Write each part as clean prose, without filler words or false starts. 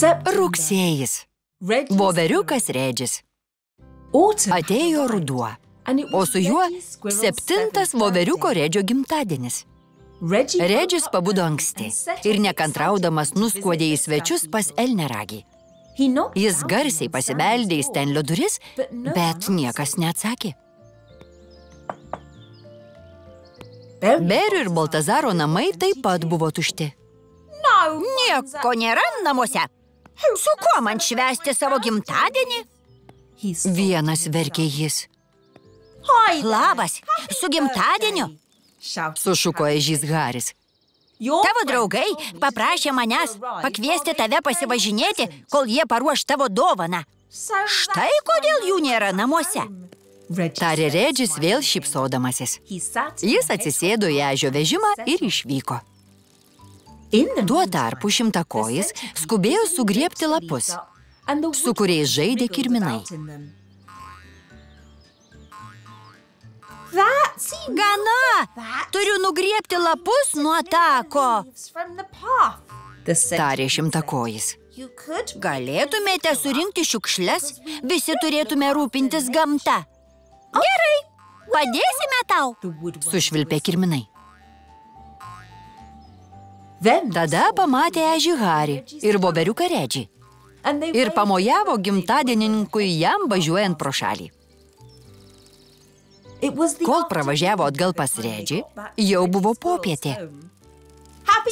Rugsėjis. Voveriukas Redžis. Atėjo ruduo, o su juo 7. voveriuko Redžio gimtadienis. Redžis pabudo anksti ir nekantraudamas nuskuodė į svečius pas Elneragį. Jis garsiai pasibeldė į Stenlio duris, bet niekas neatsakė. Berio ir Baltazaro namai taip pat buvo tušti. Nieko nėra namuose. Su kuo man švęsti savo gimtadienį? Vienas verkė jis. Labas, su gimtadieniu. Sušuko ežys Haris. Tavo draugai paprašė manęs pakviesti tave pasivažinėti, kol jie paruoš tavo dovaną. Štai kodėl jų nėra namuose. Tarė Redžis vėl šypsodamasis. Jis atsisėdo į ežio vežimą ir išvyko. Tuo tarpu Šimtakojis skubėjo sugriebti lapus, su kuriais žaidė kirminai. Gana! Turiu nugriebti lapus nuo tako. Tarė Šimtakojis. Galėtumėte surinkti šiukšles, visi turėtume rūpintis gamta. Gerai, padėsime tau. Sušvilpė kirminai. Tada pamatė ežį Harį ir voveriuką Redžį ir pamojavo gimtadienininkui jam važiuojant pro šalį. Kol pravažiavo atgal pas Redžį, jau buvo popietė.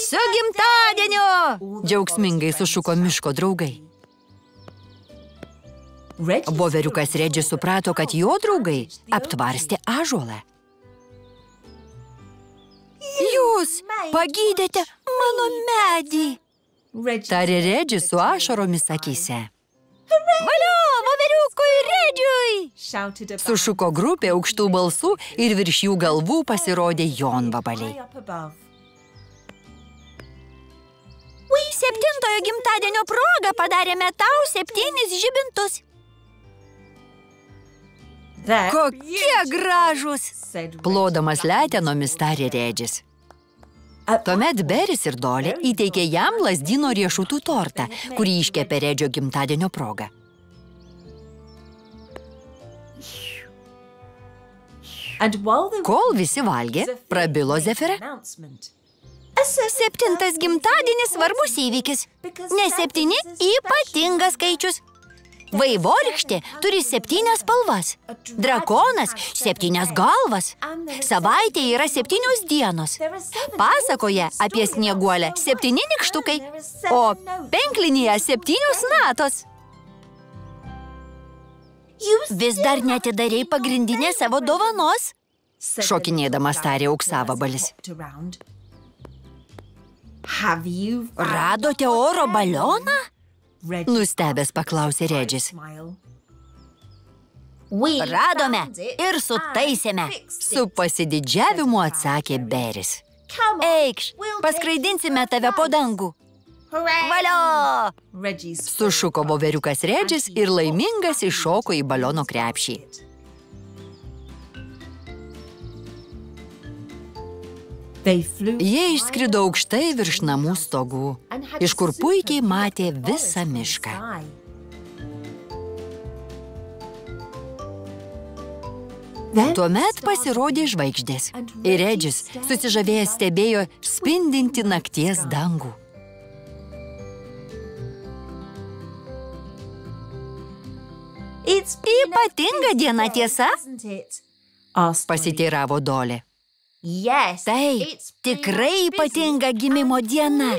Su gimtadieniu! Džiaugsmingai sušuko miško draugai. Voveriukas Redžis suprato, kad jo draugai aptvarstė ąžuolą. Jūs pagydėte mano medį, tarė Redžis su ašaromis akyse. Valio, voveriukui Redžiui! Sušuko grupė aukštų balsų ir virš jų galvų pasirodė jonvabaliai. 7. gimtadienio proga padarėme tau 7 žibintus. Kokie gražūs! Plodamas letenomis tarė Redžis. Tuomet Beris ir Dolė įteikė jam lazdyno riešutų tortą, kurį iškepė Redžio gimtadienio proga. Kol visi valgė, prabilo Zefira. 7. gimtadienis svarbus įvykis, nes 7 ypatingas skaičius. Vaivorykštė turi 7 spalvas, drakonas 7 galvas, savaitė yra 7 dienos. Pasakoje apie snieguolę 7 nykštukai, o penklinėje 7 natos. Vis dar neatidarei pagrindinės savo dovanos, šokinėdamas tarė auksavabalis. Radote oro balioną? Nustebęs paklausė Redžis. Radome ir sutaisėme. Su pasididžiavimu atsakė Beris. Eikš, paskraidinsime tave po dangų. Valio! Sušuko voveriukas Redžis ir laimingas iššoko į baliono krepšį. Jie išskrido aukštai virš namų stogų, iš kur puikiai matė visą mišką. Tuomet pasirodė žvaigždės ir Redžis susižavėjęs stebėjo spindinti nakties dangų. Ypatinga diena, tiesa? Pasiteiravo Dolė. Taip, tikrai ypatinga gimimo diena.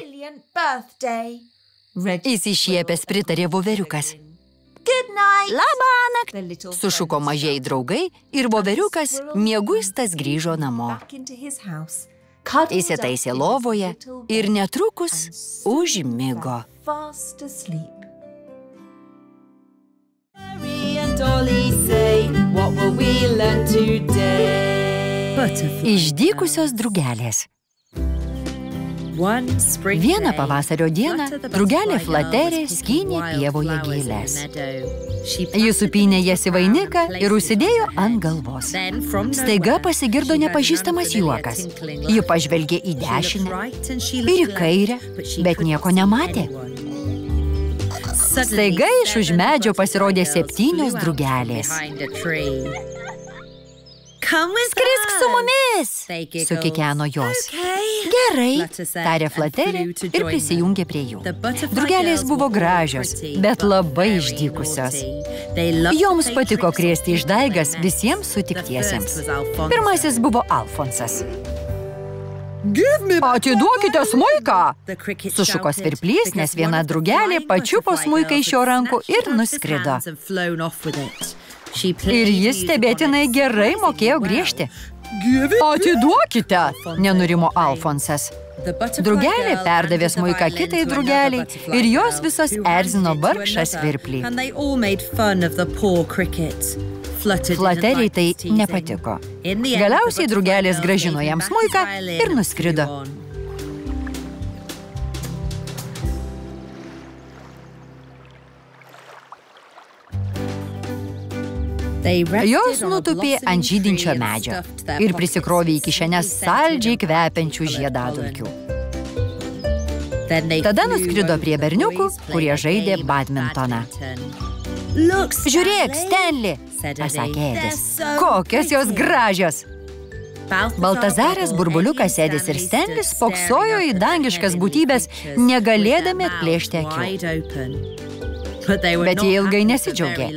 Įsišiepęs pritarė voveriukas. Labanakt! Sušuko mažieji draugai ir voveriukas mieguistas grįžo namo. Įsitaisė lovoje ir netrukus užmigo. Išdykusios drugelės. Vieną pavasario dieną drugelė Flaterė skynė pievoje gėles. Ji supynė jas į vainiką ir užsidėjo ant galvos. Staiga pasigirdo nepažįstamas juokas. Ji pažvelgė į dešinę ir į kairę, bet nieko nematė. Staiga iš už medžio pasirodė 7 drugelės. Skrisk su mumis, Sukikeno jos. Gerai, tarė Flaterė ir prisijungė prie jų. Drugelės buvo gražios, bet labai išdykusios. Joms patiko krėsti išdaigas visiems sutiktiesiems. Pirmasis buvo Alfonsas. Atiduokite smuiką, sušuko svirplys, nes viena drugelė pačiupo smuiką iš jo rankų ir nuskrido. Ir jis stebėtinai gerai mokėjo griežti. Atiduokite, nenurimo Alfonsas. Drugelė perdavė smuiką kitai drugeliai ir jos visos erzino vargšą svirplį. Flateriai tai nepatiko. Galiausiai drugelės grąžino jam smuiką ir nuskrido. Jos nutupė ant žydinčio medžio ir prisikrovė į kišenes saldžiai kvepiančių žiedadulkių. Tada nuskrido prie berniukų, kurie žaidė badmintoną. Žiūrėk, Stenli, pasakė Edis. Kokios jos gražios! Baltazaras, Burbuliukas, Edis ir Stenlis spoksojo į dangiškas būtybės, negalėdami atplėšti akių. Bet jie ilgai nesidžiaugė.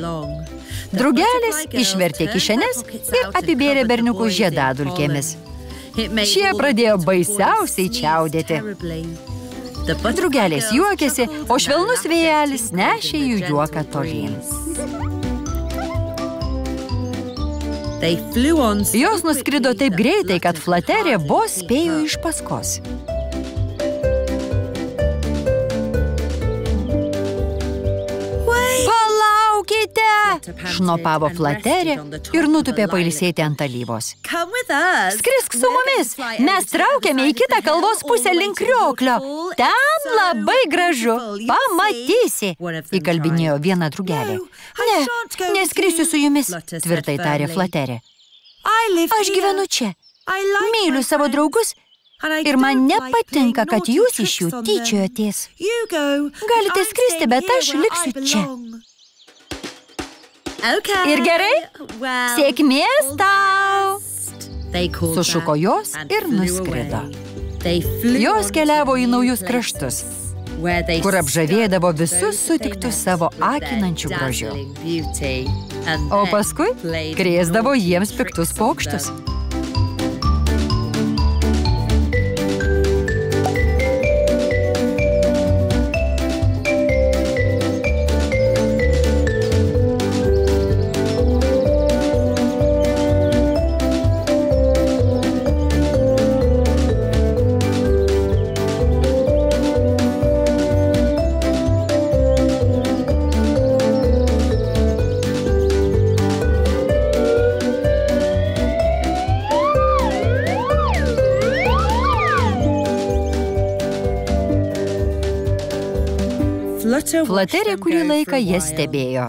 Drugelis išvertė kišenes ir apibėrė berniukų žiedadulkėmis. Šie pradėjo baisiausiai čiaudėti. Drugelės juokėsi, o švelnus vėjelis nešė jų juoką tolyn. Jos nuskrido taip greitai, kad Flaterė vos spėjo iš paskos. Šnopavo Flaterė ir nutupė pailsėti ant alyvos. Skrisk su mumis, mes traukiame į kitą kalvos pusę link krioklio. Ten labai gražu, pamatysi, įkalbinėjo viena drugelė. Ne, neskrisiu su jumis, tvirtai tarė Flaterė. Aš gyvenu čia, myliu savo draugus ir man nepatinka, kad jūs iš jų tyčiojotės. Galite skristi, bet aš liksiu čia. Ir gerai, sėkmės tau! Sušuko jos ir nuskrido. Jos keliavo į naujus kraštus, kur apžavėdavo visus sutiktus savo akinančių grožiu. O paskui krėsdavo jiems piktus pokštus. Flaterė kurį laiką jas stebėjo,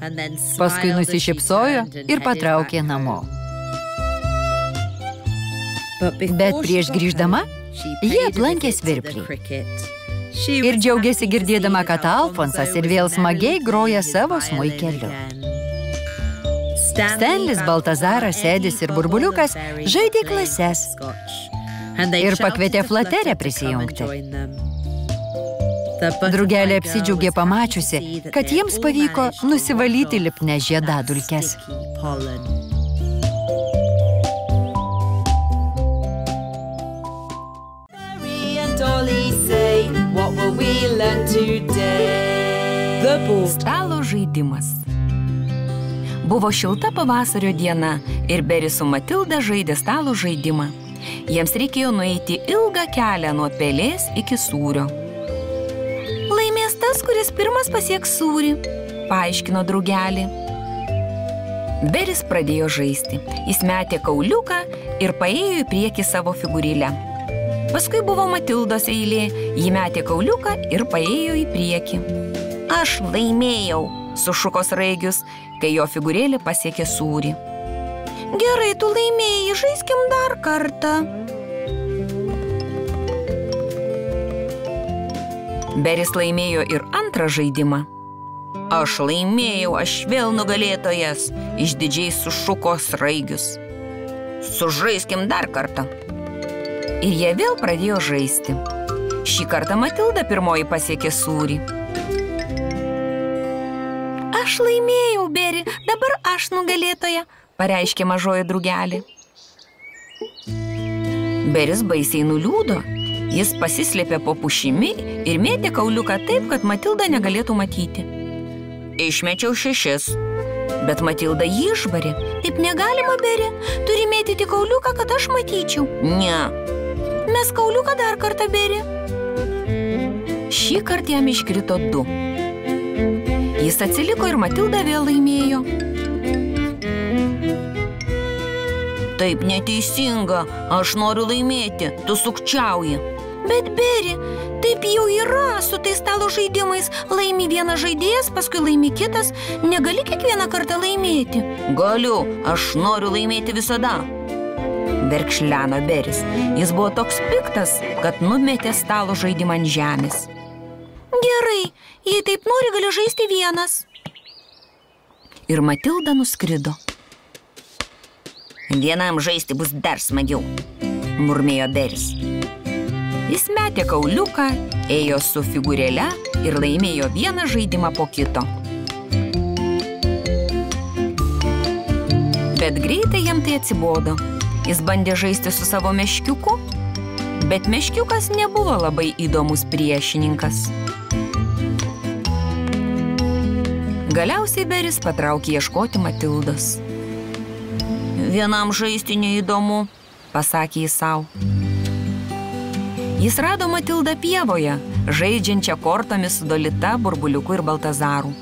paskui nusišypsojo ir patraukė namo. Bet prieš grįždama, ji aplankė svirplį. Ir džiaugiasi girdėdama, kad Alfonsas ir vėl smagiai groja savo smuikeliu. Stenlis, Baltazaras, Edis ir Burbuliukas žaidė klases ir pakvietė Flaterę prisijungti. Drugelė apsidžiaugė pamačiusi, kad jiems pavyko nusivalyti lipnias žiedadulkes. Stalo žaidimas. Buvo šilta pavasario diena ir Beris su Matilda žaidė stalo žaidimą. Jiems reikėjo nueiti ilgą kelią nuo pelės iki sūrio. Laimės tas, kuris pirmas pasieks sūrį, paaiškino drugelį. Beris pradėjo žaisti. Jis metė kauliuką ir paėjo į priekį savo figūrėlę. Paskui buvo Matildos eilė. Ji metė kauliuką ir paėjo į priekį. Aš laimėjau, sušuko Sraigius, kai jo figūrėlė pasiekė sūrį. Gerai, tu laimėjai, žaiskim dar kartą. Beris laimėjo ir antrą žaidimą. Aš laimėjau, aš vėl nugalėtojas, išdidžiai sušuko Sraigius. Sužaiskim dar kartą. Ir jie vėl pradėjo žaisti. Šį kartą Matilda pirmoji pasiekė sūrį. Aš laimėjau, Beri, dabar aš nugalėtoja, pareiškė mažoji drugelė. Beris baisiai nuliūdo. Jis pasislėpė po pušimi ir mėtė kauliuką taip, kad Matilda negalėtų matyti. Išmečiau 6, bet Matilda jį išbarė. Taip negalima, Beri, turi mėtyti kauliuką, kad aš matyčiau. Ne. Mes kauliuką dar kartą, Beri. Šį kartą jam iškrito 2. Jis atsiliko ir Matilda vėl laimėjo. Taip neteisinga, aš noriu laimėti, tu sukčiauji. Bet, Beri, taip jau yra su tais stalo žaidimais. Laimi vienas žaidėjas, paskui laimi kitas. Negali kiekvieną kartą laimėti. Galiu, aš noriu laimėti visada. Verkšleno Beris. Jis buvo toks piktas, kad numetė stalo žaidimą ant žemės. Gerai, jei taip nori, gali žaisti vienas. Ir Matilda nuskrido. Vienam žaisti bus dar smagiau, murmėjo Beris. Jis metė kauliuką, ėjo su figūrėle ir laimėjo vieną žaidimą po kito. Bet greitai jam tai atsibodo. Jis bandė žaisti su savo meškiuku, bet meškiukas nebuvo labai įdomus priešininkas. Galiausiai Beris patraukė ieškoti Matildos. Vienam žaisti neįdomu, pasakė jis sau. Jis rado Matildą pievoje, žaidžiančią kortomis su Dolita, Burbuliuku ir Baltazaru.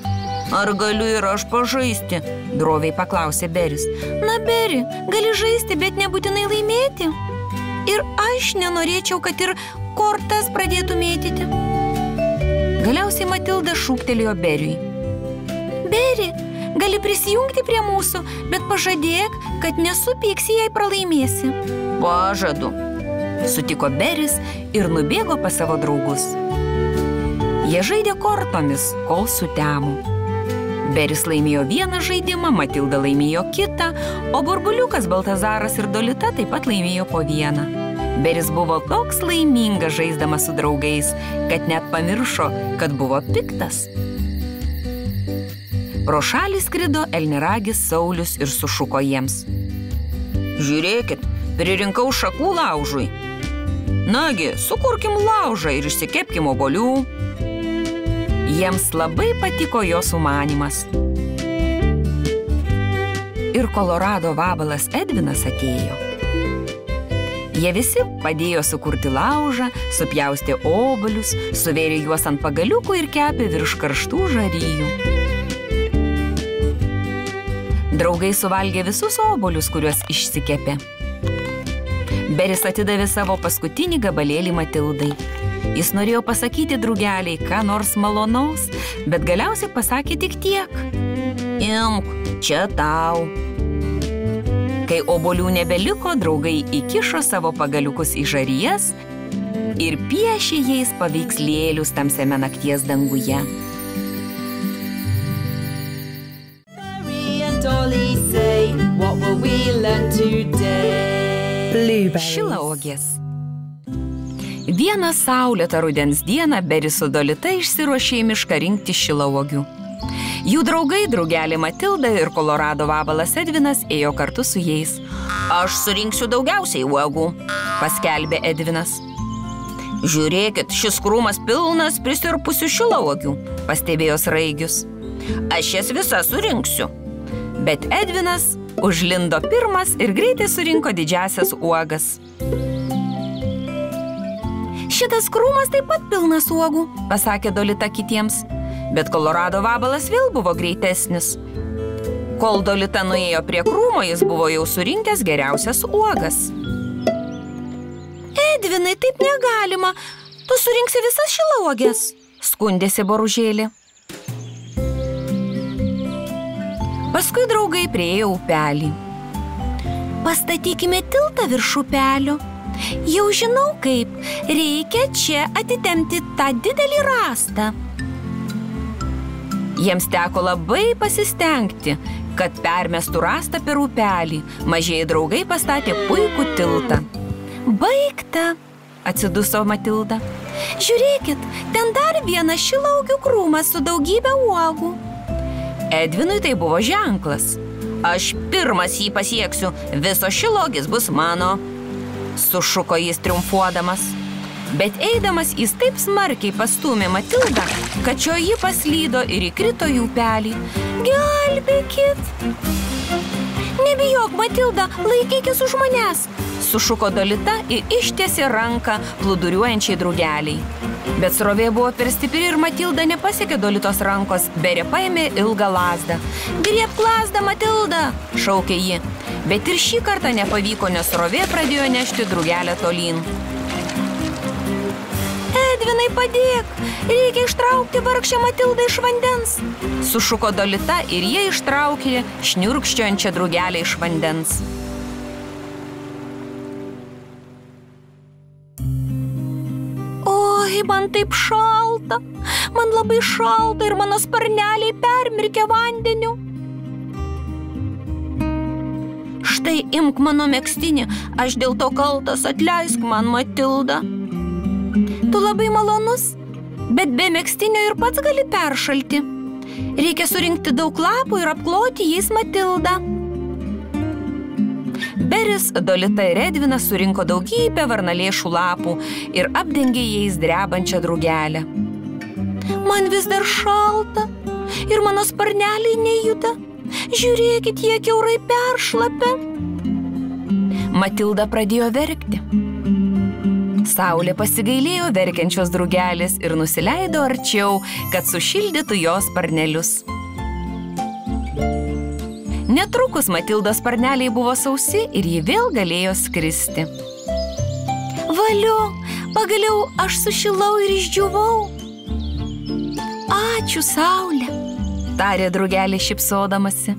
Ar galiu ir aš pažaisti? Droviai paklausė Beris. Na, Beri, gali žaisti, bet nebūtinai laimėti. Ir aš nenorėčiau, kad ir kortas pradėtų mėtyti. Galiausiai Matilda šūktelėjo Beriui. Beri, gali prisijungti prie mūsų, bet pažadėk, kad nesupyksi, jei pralaimėsi. Pažadu, sutiko Beris ir nubėgo pas savo draugus. Jie žaidė kortomis, kol sutemo. Beris laimėjo vieną žaidimą, Matilda laimėjo kitą, o Burbuliukas, Baltazaras ir Dolita taip pat laimėjo po vieną. Beris buvo toks laimingas žaisdamas su draugais, kad net pamiršo, kad buvo piktas. Pro šalį skrido elniragis Saulius ir sušuko jiems. Žiūrėkit, pririnkau šakų laužui. Nagi, sukurkim laužą ir išsikepkim obuolių. Jiems labai patiko jo sumanymas. Ir Kolorado vabalas Edvinas atėjo. Jie visi padėjo sukurti laužą, supjaustė obuolius, suvėrė juos ant pagaliukų ir kepė virš karštų žarijų. Draugai suvalgė visus obuolius, kuriuos išsikepė. Beris atidavė savo paskutinį gabalėlį Matildai. Jis norėjo pasakyti drugeliai, ką nors malonaus, bet galiausiai pasakė tik tiek. Imk, čia tau. Kai obuolių nebeliko, draugai įkišo savo pagaliukus į žarijas ir piešė jais paveikslėlius tamsiame nakties danguje. Šilauogės. Vieną saulėtą rudens dieną Beris su Dolita išsiruošė į mišką rinkti šilauogių. Jų draugai, drugelė Matilda ir Kolorado vabalas Edvinas ėjo kartu su jais. Aš surinksiu daugiausiai uogų, paskelbė Edvinas. Žiūrėkit, šis krūmas pilnas prisirpusių šilauogių, pastebėjo Sraigius. Aš jas visas surinksiu. Bet Edvinas užlindo pirmas ir greitai surinko didžiasias uogas. Šitas krūmas taip pat pilnas uogų, pasakė Dolita kitiems, bet Kolorado vabalas vėl buvo greitesnis. Kol Dolita nuėjo prie krūmo, jis buvo jau surinkęs geriausias uogas. Edvinai, taip negalima, tu surinksi visas šilauogės, skundėsi Boružėlė. Paskui draugai priėjo upelį. Pastatykime tiltą virš upelio. Jau žinau kaip, reikia čia atitempti tą didelį rąstą. Jiems teko labai pasistengti, kad permestų rastą per upelį. Mažieji draugai pastatė puikų tiltą. Baigta, atsiduso Matilda. Žiūrėkit, ten dar vienas šilauogių krūmas su daugybė uogų. Edvinui tai buvo ženklas. Aš pirmas jį pasieksiu, visos šilauogės bus mano, sušuko jis triumfuodamas. Bet eidamas jis taip smarkiai pastūmė Matildą, kad šioji paslydo ir įkrito į upelį. Gelbėkit! Nebijok, Matilda, laikykis už manęs, sušuko Dolita ir ištiesė ranką plūduriuojančiai drugeliai. Bet srovė buvo per stipri ir Matilda nepasiekė Dolitos rankos, Berė paėmė ilgą lazdą. Griebk lazdą, Matilda, šaukė ji. Bet ir šį kartą nepavyko, nes srovė pradėjo nešti drugelę tolyn. Edvinai, padėk! Reikia ištraukti vargšę Matildą iš vandens, sušuko Dolita ir jie ištraukė šniurkščiojančią drugelę iš vandens. Oi, man taip šalta, man labai šalta ir mano sparneliai permirkė vandeniu. Štai imk mano megztinį, aš dėl to kaltas, atleisk man, Matilda. Tu labai malonus, bet be megztinio ir pats gali peršalti. Reikia surinkti daug lapų ir apkloti jais Matildą. Beris, Dolita ir Edvinas surinko daugybę varnalėšų lapų ir apdengė jais drebančią drugelę. Man vis dar šalta ir mano sparneliai nejuda. Žiūrėkit, jie kiaurai peršlapia. Matilda pradėjo verkti. Saulė pasigailėjo verkiančios drugelės ir nusileido arčiau, kad sušildytų jos sparnelius. Netrukus Matildos sparneliai buvo sausi ir ji vėl galėjo skristi. Valio, pagaliau aš sušilau ir išdžiūvau. Ačiū, Saulė, tarė drugelė šypsodamasi.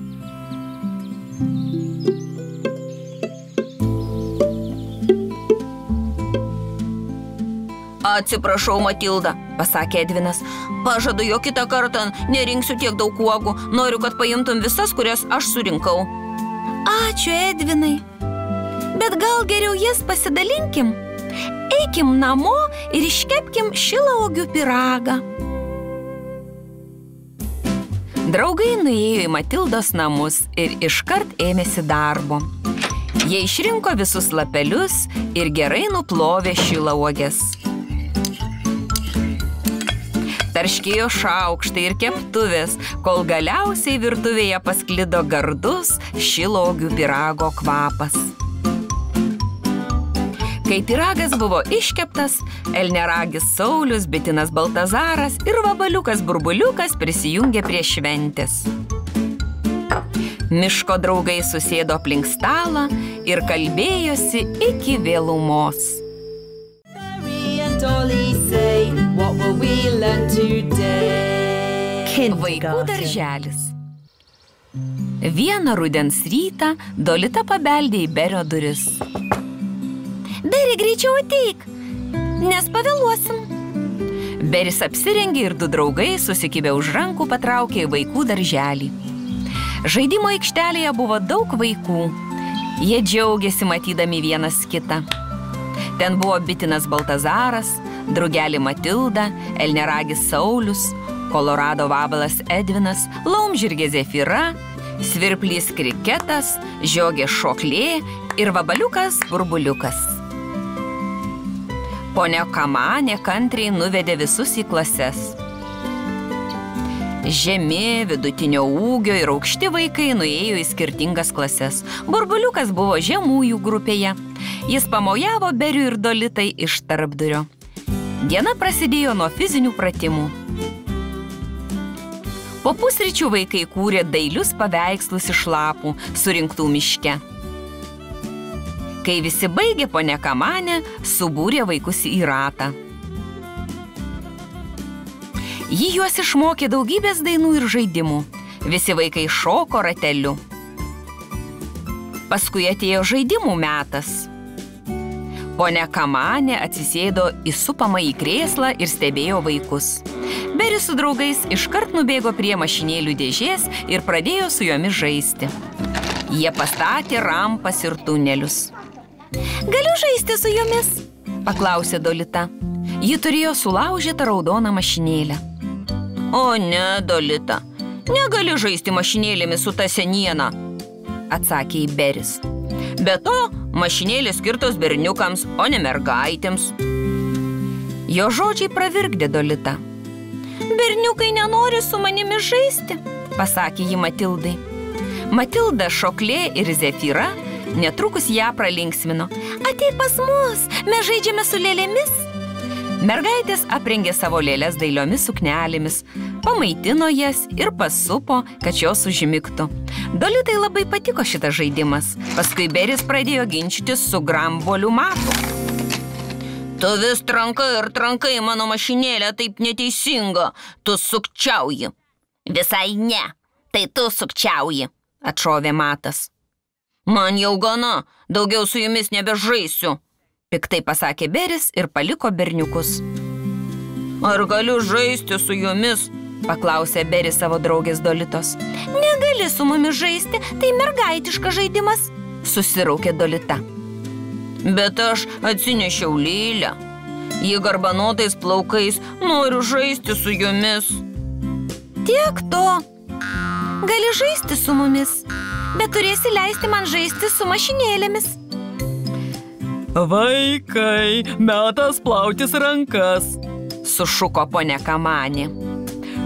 Atsiprašau, Matilda, pasakė Edvinas. Pažadu, jo kitą kartą nerinksiu tiek daug uogų. Noriu, kad paimtum visas, kurias aš surinkau. Ačiū, Edvinai. Bet gal geriau jas pasidalinkim? Eikim namo ir iškepkim šilauogių pyragą. Draugai nuėjo į Matildos namus ir iškart ėmėsi darbo. Jie išrinko visus lapelius ir gerai nuplovė šilauoges. Tarškėjo šaukštai ir keptuvės, kol galiausiai virtuvėje pasklido gardus šilauogių pyrago kvapas. Kai pyragas buvo iškeptas, elniaragis Saulius, bitinas Baltazaras ir vabaliukas Burbuliukas prisijungė prie šventės. Miško draugai susėdo aplink stalą ir kalbėjosi iki vėlumos. Vaikų darželis. Vieną rudens rytą Dolita pabeldė į Berio duris. Beri, greičiau ateik, nes pavėluosim. Beris apsirengė ir du draugai susikibę už rankų patraukė į vaikų darželį. Žaidimo aikštelėje buvo daug vaikų. Jie džiaugėsi matydami vienas kitą. Ten buvo bitinas Baltazaras, drugelė Matilda, elniaragis Saulius, kolorado vabalas Edvinas, laumžirgė Zefira, svirplys Kriketas, žiogė Šoklė ir vabaliukas Burbuliukas. Ponia Kamanė kantriai nuvedė visus į klases. Žemi, vidutinio ūgio ir aukšti vaikai nuėjo į skirtingas klases. Burbuliukas buvo žemųjų grupėje. Jis pamojavo Beriui ir Dolitai iš tarpdurio. Diena prasidėjo nuo fizinių pratimų. Po pusryčių vaikai kūrė dailius paveikslus iš lapų, surinktų miške. Kai visi baigė, ponia Kamanė subūrė vaikus į ratą. Ji juos išmokė daugybės dainų ir žaidimų. Visi vaikai šoko rateliu. Paskui atėjo žaidimų metas. Ponia Kamanė atsisėdo į supamą į krėslą ir stebėjo vaikus. Beris su draugais iškart nubėgo prie mašinėlių dėžės ir pradėjo su jomis žaisti. Jie pastatė rampas ir tunelius. Galiu žaisti su jomis? Paklausė Dolita. Ji turėjo sulaužytą raudoną mašinėlę. O ne, Dolita, negali žaisti mašinėlėmis su ta seniena, atsakė į Beris. Be to, mašinėlės skirtos berniukams, o ne mergaitėms. Jo žodžiai pravirkdė Dolitą. Berniukai nenori su manimi žaisti, pasakė ji Matildai. Matilda, Šoklė ir Zefyra netrukus ją pralinksmino. Ateik pas mus, mes žaidžiame su lėlėmis. Mergaitės aprengė savo lėles dailiomis suknelėmis, pamaitino jas ir pasupo, kad jos užmigtų. Dolitai labai patiko šitas žaidimas. Paskui Beris pradėjo ginčytis su Gramboliu Matu. Tu vis trankai mano mašinėlę, taip neteisinga. Tu sukčiauji. Visai ne, tai tu sukčiauji, atšovė Matas. Man jau gana, daugiau su jumis nebežaisiu, piktai pasakė Beris ir paliko berniukus. Ar galiu žaisti su jumis? Paklausė Beris savo draugės Dolitos. Negali su mumis žaisti, tai mergaitiškas žaidimas, susiraukė Dolita. Bet aš atsinešiau Lylę. Ji garbanotais plaukais, noriu žaisti su jumis. Tiek to. Gali žaisti su mumis, bet turėsi leisti man žaisti su mašinėlėmis. Vaikai, metas plautis rankas, sušuko ponia Kamanė.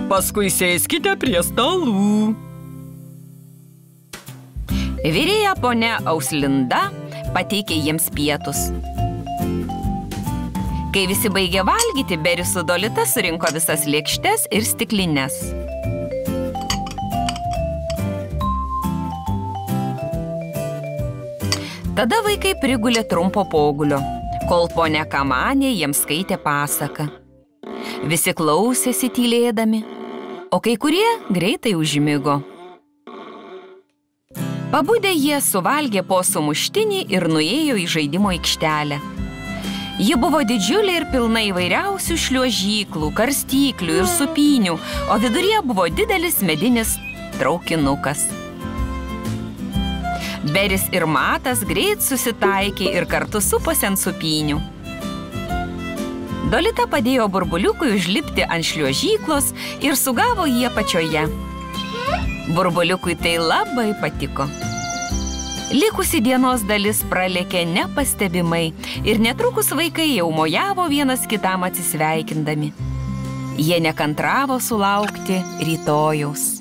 Paskui sėskite prie stalų. Virėja ponia Auslinda pateikė jiems pietus. Kai visi baigė valgyti, Beris su Dolita surinko visas lėkštes ir stiklines. Tada vaikai prigulė trumpo pogulio, kol ponia Kamanė jiems skaitė pasaką. Visi klausėsi tylėdami, o kai kurie greitai užmigo. Pabudę jie suvalgė po sumuštinį ir nuėjo į žaidimo aikštelę. Ji buvo didžiulė ir pilna įvairiausių šliuožyklų, karstyklių ir supynių, o viduryje buvo didelis medinis traukinukas. Beris ir Matas greit susitaikė ir kartu suposi ant supynių. Dolita padėjo Burbuliukui užlipti ant šliuožyklos ir sugavo jį apačioje. Burbuliukui tai labai patiko. Likusi dienos dalis pralėkė nepastebimai ir netrukus vaikai jau mojavo vienas kitam atsisveikindami. Jie nekantravo sulaukti rytojaus.